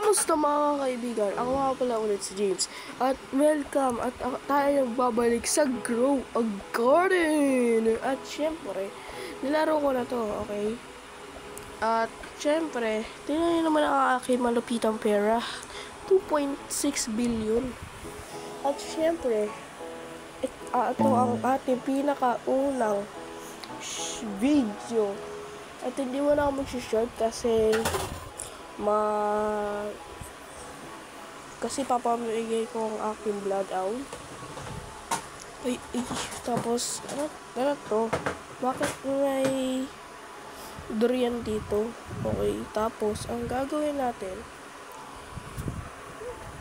Kamusta mga kaibigan? Ako nga pala ulit si James. At welcome at tayo babalik sa Grow a Garden. At syempre, nilaro ko na to, okay? At syempre, tingnan nyo naman ang aking malupitang pera. 2.6 billion. At syempre, ito ang ating pinakaunang video. At hindi mo na ako mag-short kasi papamigay ko ang aking blood owl. Tapos ano to? Bakit may durian dito? Okay, tapos ang gagawin natin,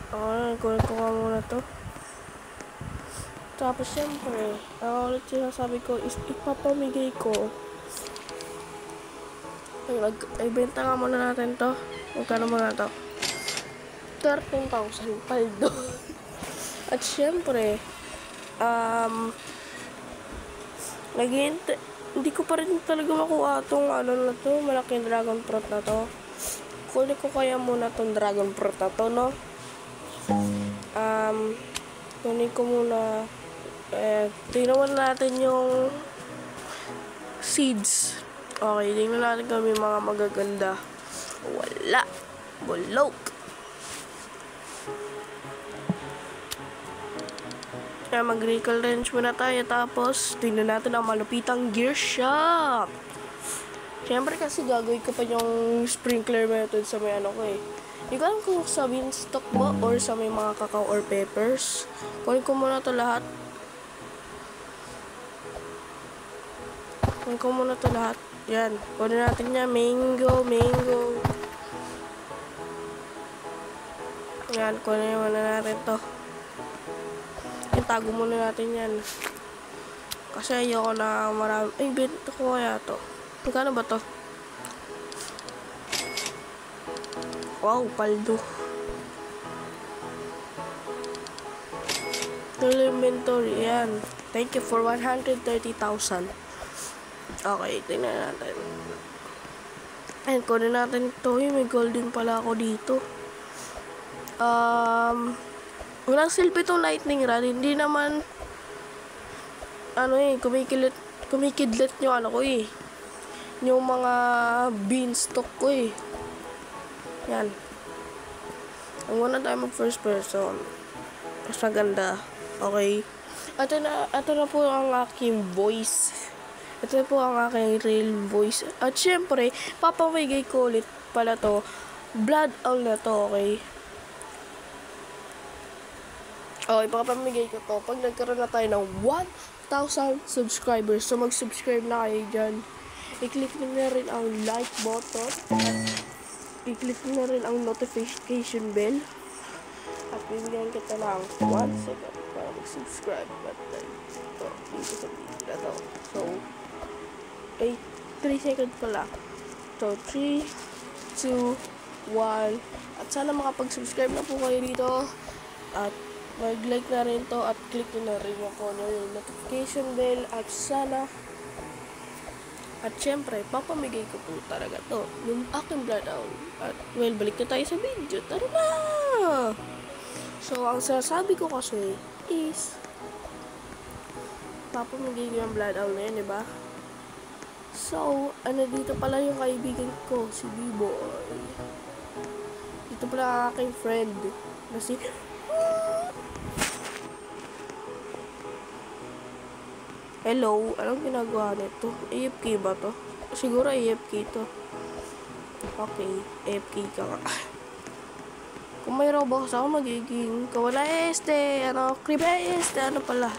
kunin ko nga muna to. Tapos syempre, ulit sinasabi ko is ipapamigay ko. Ibenta nga muna natin to. Magkano muna to? 13,000 paldo. At syempre, hindi ko pa rin talaga makuha itong na to, malaking dragon fruit na to. Kunin ko kaya muna itong dragon fruit na to, no? Kunin ko muna, tingnan natin yung seeds. Okay, tingnan natin kami mga magaganda. Wala. Bulok. Mag-recall range muna tayo. Tapos, tingnan natin ang malupitang gear shop. Siyempre kasi gagawin ko pa yung sprinkler method sa may ko eh. Hindi ko alam kung sa beanstalk ba or sa may mga cacao or peppers. Kunin ko muna to lahat. Yan. Kunin natin niya. Mango. Yan. Kunin muna natin to. Itago muna natin yan. Kasi ayoko na marami. Ay, bento ko kaya to. Magkano ba to? Wow, paldo. Total inventory. Yan. Thank you for 130,000. Okay, tingnan natin. Ayan, kunin natin ito. May golden pala ako dito. Walang silbi itong lightning rod. Hindi naman kumikidlat yung ko eh. Yung mga beanstalk ko eh. Yan. Ang muna tayo mag first person. Mas maganda. Okay. Ito na po ang aking voice. Ito po ang aking real voice. At syempre, papamigay ko ulit pala to. Blood owl na to, okay? Okay, papamigay ko to. Pag nagkaroon na tayo ng 1,000 subscribers, so mag-subscribe na kayo dyan. I-click nyo na rin ang like button. At i-click nyo na rin ang notification bell. At bibigyan kita ng 1 second para mag-subscribe. At ito, dito sa video na to. So, 3 seconds pala. So, 3, 2, 1. At sana makapag-subscribe na po kayo dito. At mag-like na rin to. At click na rin yung notification bell. At sana. At syempre, papamigay ko po talaga to. Yung aking blood owl. At well, balik na tayo sa video. Tara na! So, ang sasabi ko kasi is papamigay ko yung blood owl na yun, diba? So, dito pala yung kaibigan ko, si B-Boy. Dito pala ang aking friend, na si... Hello, anong ginagawa nito? AFK ba to? Siguro AFK to. Okay, AFK ka nga. Kung may Robux ako, magiging kawala ano pala.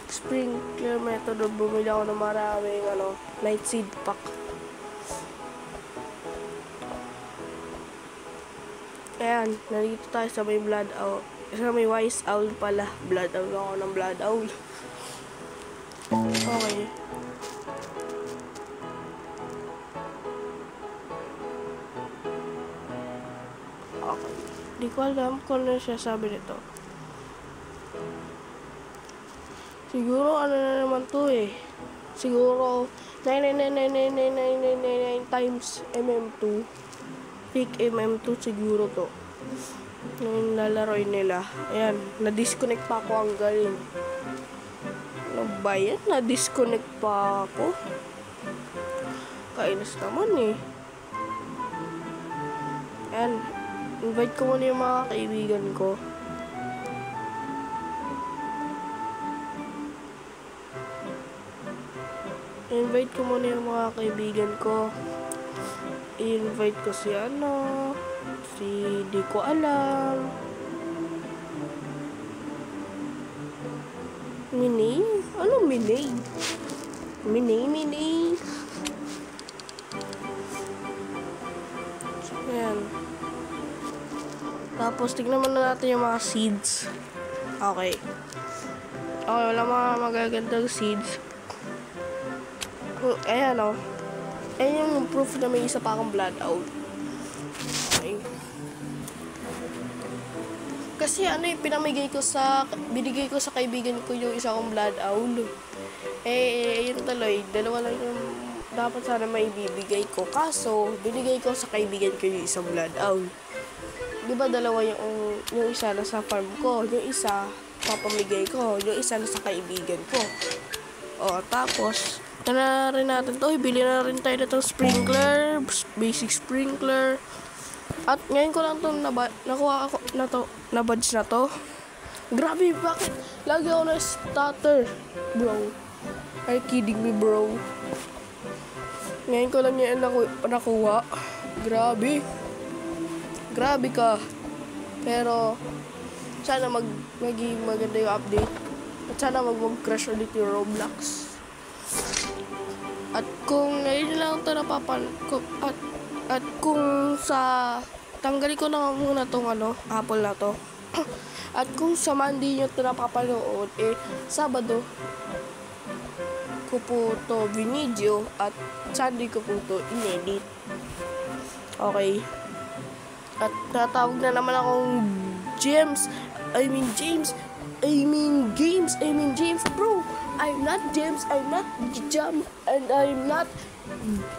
Sprinkler method, bumili ako ng maraming night seed pack. Ayan, nandito tayo sa may blood owl. Sa may wise owl pala. Blood owl ako ng blood owl. Okay. Okay. Di ko alam kung ano siya sabi nito. Siguro na naman to eh. Siguro 9999999 times MM2. Peak MM2 siguro to. Yung lalaroin nila. Ayan, na-disconnect pa ako, ang galing. Ano ba yan? Na-disconnect pa ako. Kainis naman eh. Ayan, invite ko muna yung mga kaibigan ko. Invite ko muna yung mga kaibigan ko. I-invite ko si di ko alam. Mini? Ano Mini? Mini. So, ayan. Tapos, tignan muna natin yung mga seeds. Okay. Okay, wala mga magagandang seeds. Ayan o. Ayan yung proof na may isa pa akong blood out. Okay. Kasi ano yung binigay ko sa kaibigan ko yung isa kong blood owl. Yun tuloy, dalawa lang yung dapat sana may bibigay ko. Kaso, binigay ko sa kaibigan ko yung isang blood owl. Diba dalawa yung isa na sa farm ko, yung isa papamigay ko, yung isa na sa kaibigan ko. Tapos, na rin natin to, ibili na rin tayo na itong sprinkler, basic sprinkler. At ngayon ko lang itong nakuha ako na badge na to. Grabe, bakit? Lagi ako na stutter, bro. Are you kidding me, bro? Ngayon ko lang yan nakuha. Grabe. Grabe ka. Pero, sana maging maganda yung update. At sana mag-crash ulit yung Roblox. At kung ngayon lang ito at kung tanggalin ko na muna tong Apple na to. At kung sa Monday nyo ito napapanood, Sabado ko po to video at Sunday ko po to inedit. Okay. At tatawag na naman akong James, bro. I'm not James, I'm not Jam, and I'm not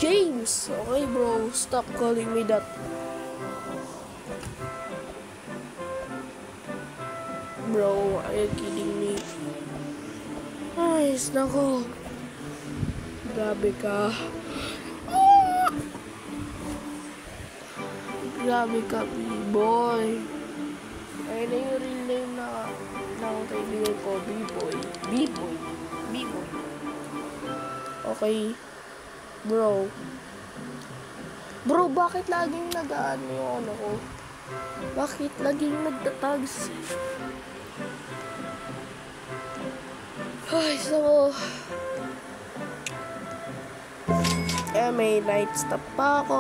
James. Okay, bro, stop calling me that. Bro, are you kidding me? Ay, nako. Grabe ka. Grabe ka, B-boy. Ayun na yung real name na kaibigan ko, B-boy. Okay. Bro, bakit laging nag-ano yung ko? Bakit laging nagtatags? Ay, so... may night stop pa ako,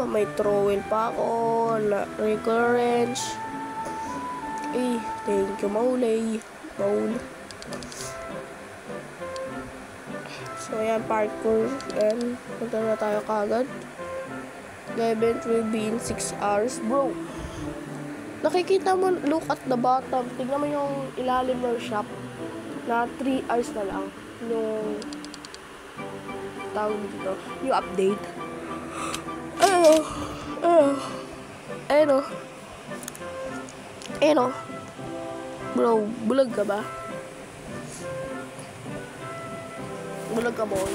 may throwing pa ako, recurrence. Thank you, Maul. So, ayan, parkour. And, punta na tayo kagad. The event will be in 6 hours. Bro, nakikita mo, look at the bottom. Tignan mo yung ilalim ng shop na 3 hours na lang. Yung tawag dito, yung update. Ayun. Bro, bulag ka ba? Bulag ka, boy.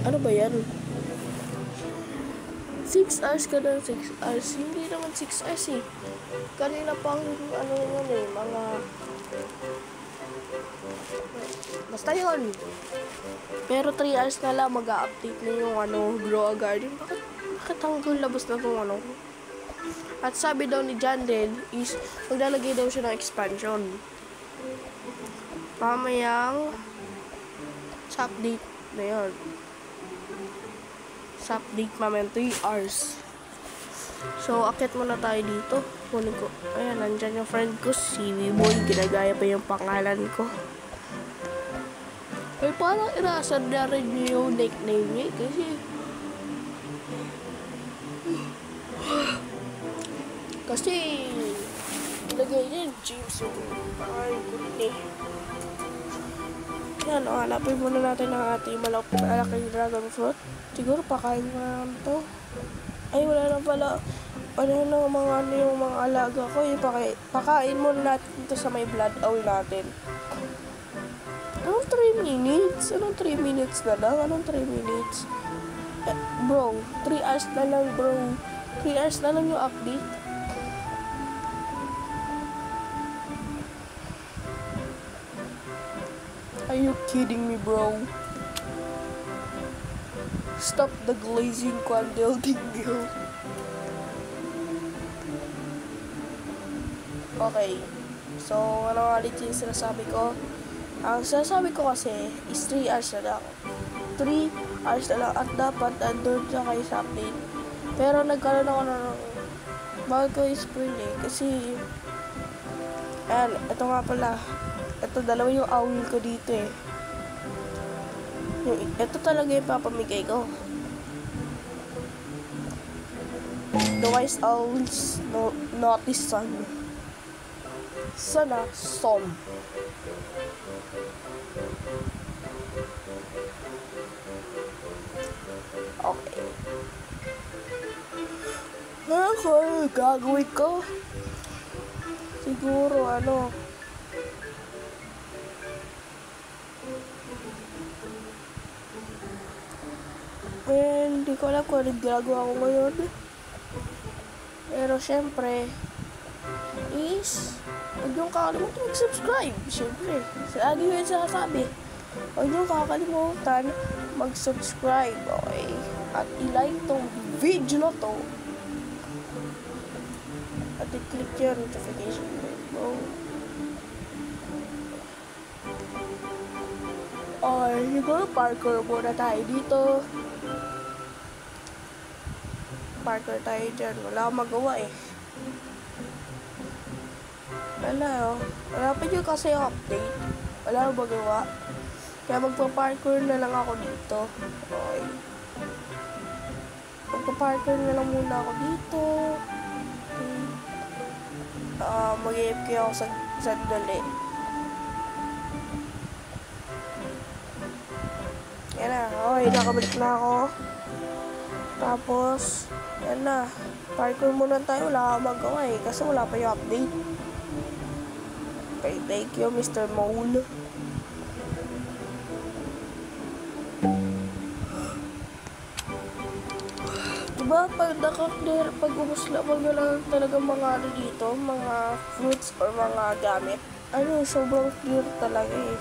Ano ba yan? 6 hours ka na, 6 hours. Hindi naman 6 hours eh. Kanina pang mga... Basta yun. Pero 3 hours na lang mag-update na yung Grow a Garden. Bakit hanggang labas na itong At sabi daw ni Jandel is maglalagay daw siya ng expansion. Mamayang sa update na yun. Sa update mamayang 3 hours. So, akit muna tayo dito. Kunin ko. Ayan, nandyan yung friend ko, si B-boy. Ginagaya pa yung pangalan ko. Ay, parang irasad na rin yung nickname niya. Kasi ilagay niya yung James. Ay, good day. Yan, hanapin muna natin ang ating malaking dragon fruit. Siguro pakain ko na to. Ay, wala na pala. Ano na yung mga alaga ko. Pakain muna natin ito sa may blood owl natin. Anong 3 minutes? Anong 3 minutes na lang? Anong 3 minutes? Bro, 3 hours na lang, bro. 3 hours na lang yung update. Are you kidding me, bro? Stop the glazing candle tingle. Okay. So, ano nga ulit yung sinasabi ko? Ang sinasabi ko kasi is 3 hours na lang. 3 hours na lang at dapat andun siya kayo sa update. Pero nagkaroon ako ng bago spring kasi ayan, ito nga pala. Ito, dalawa yung owl ko dito eh. Ito talaga yung papamigay ko. The wise owls notice sun. Sana, son. Okay. Ako, gagawin ko. Siguro, hindi ko alam kung anong ginagawa ko ngayon. Pero syempre, huwag niyong kakalimutan mag-subscribe. Syempre, lagi ko yung sinasabi. Huwag niyong kakalimutan mag-subscribe, okay? At i-like tong video na to. At i-click yung notification bell. Okay, siguro parkour muna tayo dito. Parkour tayo dyan. Wala akong magawa eh. Wala pa dyan kasi yung update. Wala akong magawa. Kaya magpa-parkour na lang ako dito. Okay. Magpa-parkour na lang muna ako dito. Mag-AFK ako sa sandali. Yan na. Okay, nakabalik na ako. Tapos, yan na. Parkour muna tayo. Wala akong magawa eh. Kasi wala pa yung update. Okay, thank you, Mr. Mole. Diba, pag ubos na, pag wala talagang mga dito, mga fruits or mga gamit, sobrang clear talaga eh.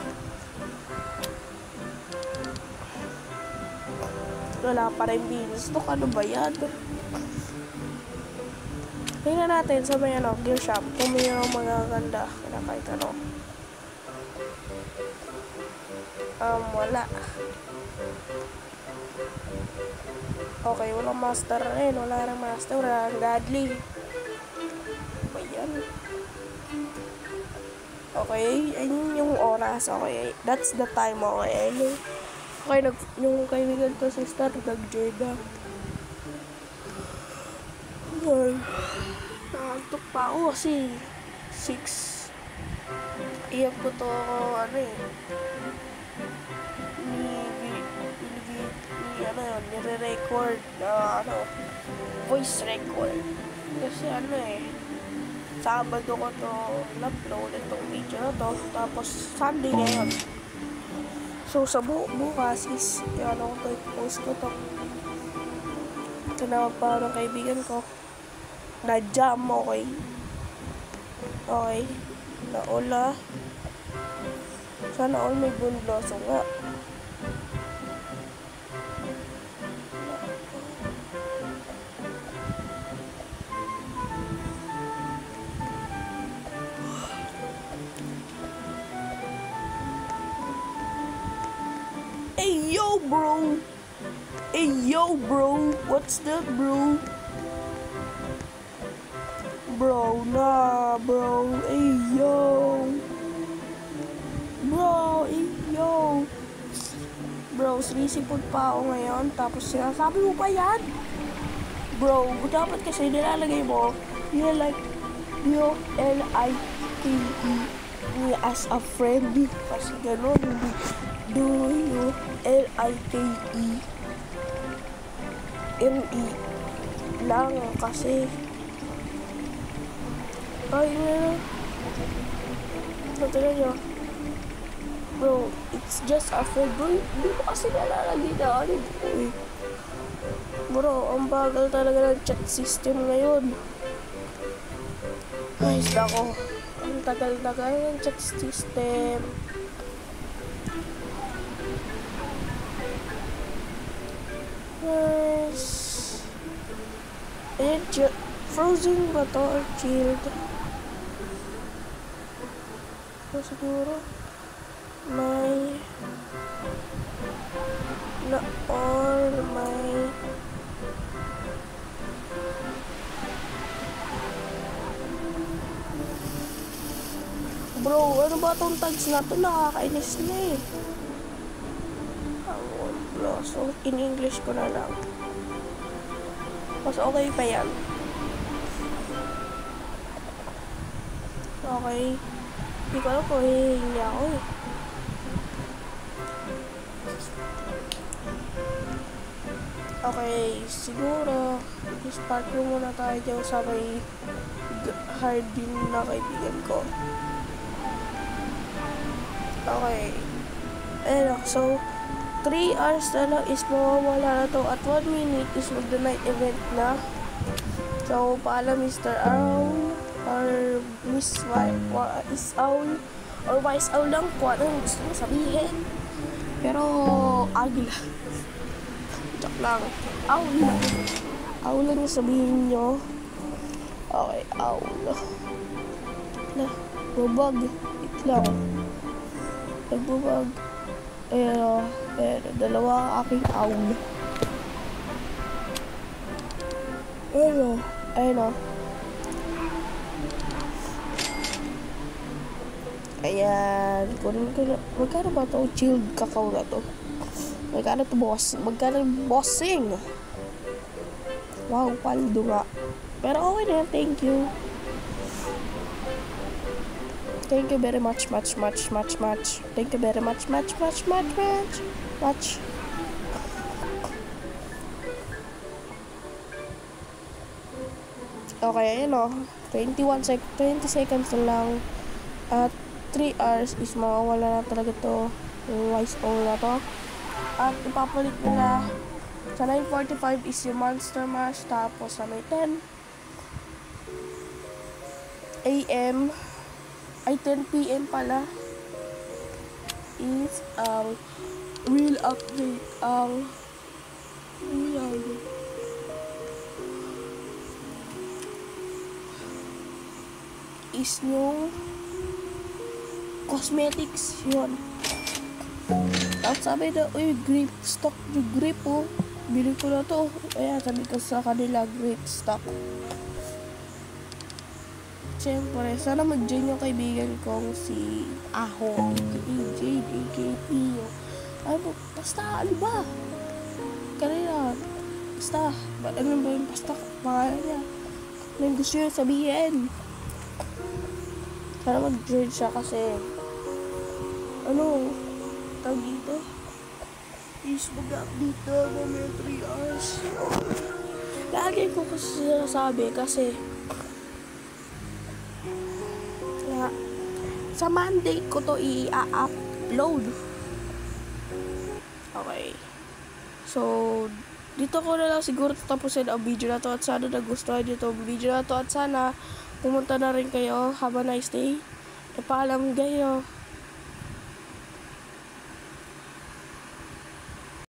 Wala pa rin beanstalk. Ano ba yan? Tingnan natin sa may gear shop kung may magaganda na kahit ano. Wala. Okay, walang master rin. Wala rin master. Wala rin godly. Ba yan? Okay, ayun yung oras. Okay, that's the time. Okay, okay, yung kaibigan ko sa Star, nag-join na. Okay. Nakaantok pa ako kasi 6. Iyak ko to nire-record na voice record. Kasi Sabado ko to upload itong video na to. Tapos Sunday ngayon. So sa bukas is post ko to. Tinawag pa ng kaibigan ko. Na-jam, okay? Okay. Naula. Sana all may bunloso nga. Hey yo bro! Hey yo bro! What's that bro? Bro, nah bro! Hey yo! Bro, hey yo! Bro, sinisipod pa ako ngayon, tapos sinasabi mo pa yan? Bro, dapat kasi nilalagay mo, ULIKE me as a friend. Kasi gano'n, W-L-I-K-E-M-E lang kasi ay na natira nyo bro, it's just a friend bro, hindi ko kasi nalalagay na ano bro, ang bagal talaga ng chat system ngayon. Ay, nako, ang tagal-tagal ng chat system. Yes. Ayan, frozen ba to or chilled? So, siguro may na or may bro, ano ba tong tags na to? Nakakainis na eh. Bro, so in English ko na lang. Mas okay pa yan. Okay. Hindi ko alam kung hihingi ako eh. Okay, siguro start ko muna tayo dyan sa may Hardin na kaibigan ko. Okay. Ayun, so 3 hours na lang is mawawala na to at 1 minute is mag-night event na. So, paalam Mr. Owl or Miss Is Owl or Wise Owl lang kung anong gusto mo sabihin. Pero, agila. Joke lang. Owl lang. Owl lang yung sabihin nyo. Okay, owl. Bubag. Itlang. Nagbubag. Pero, dalawa ang aking owl. Ayun o. Ayan. Kunin ko na. Magkano ba ito? Chilled kakao na to. Magkano to boss? Magkano bossing? Wow, paldo nga. Pero okay na yan. Thank you. Thank you very much. Thank you very much. Okay, ayun o. 20 seconds na lang. At 3 hours is mawawala na talaga to. Yung Wise Owl na to. At ipapalit nila. Sa 9:45 is yung Monster Mash. Tapos sa may 10 AM ay 10 PM pala is real update is yung cosmetics yun. At sabi na, uy, grape stock yung grape oh, bili ko na to. Ayan, sabi ko sa kanila, grape stock. Siyempre, sana mag-join yung kaibigan kong si Aho, aka Jade, aka Pio. Ano, basta, ano ba? Kanina, basta, ano ba yung basta pangalan niya? May gusto niya sabihin. Sana mag-join siya kasi, ano, tawag dito? Is mag-update na mamaya 3 hours. Lagi ko kasi sinasabi kasi, sa Monday ko to i-upload. Okay. So, dito ko na lang siguro tatapusin ang video na to at sana nagustuhan nyo itong video na to at sana pumunta na rin kayo. Have a nice day. Paalam kayo.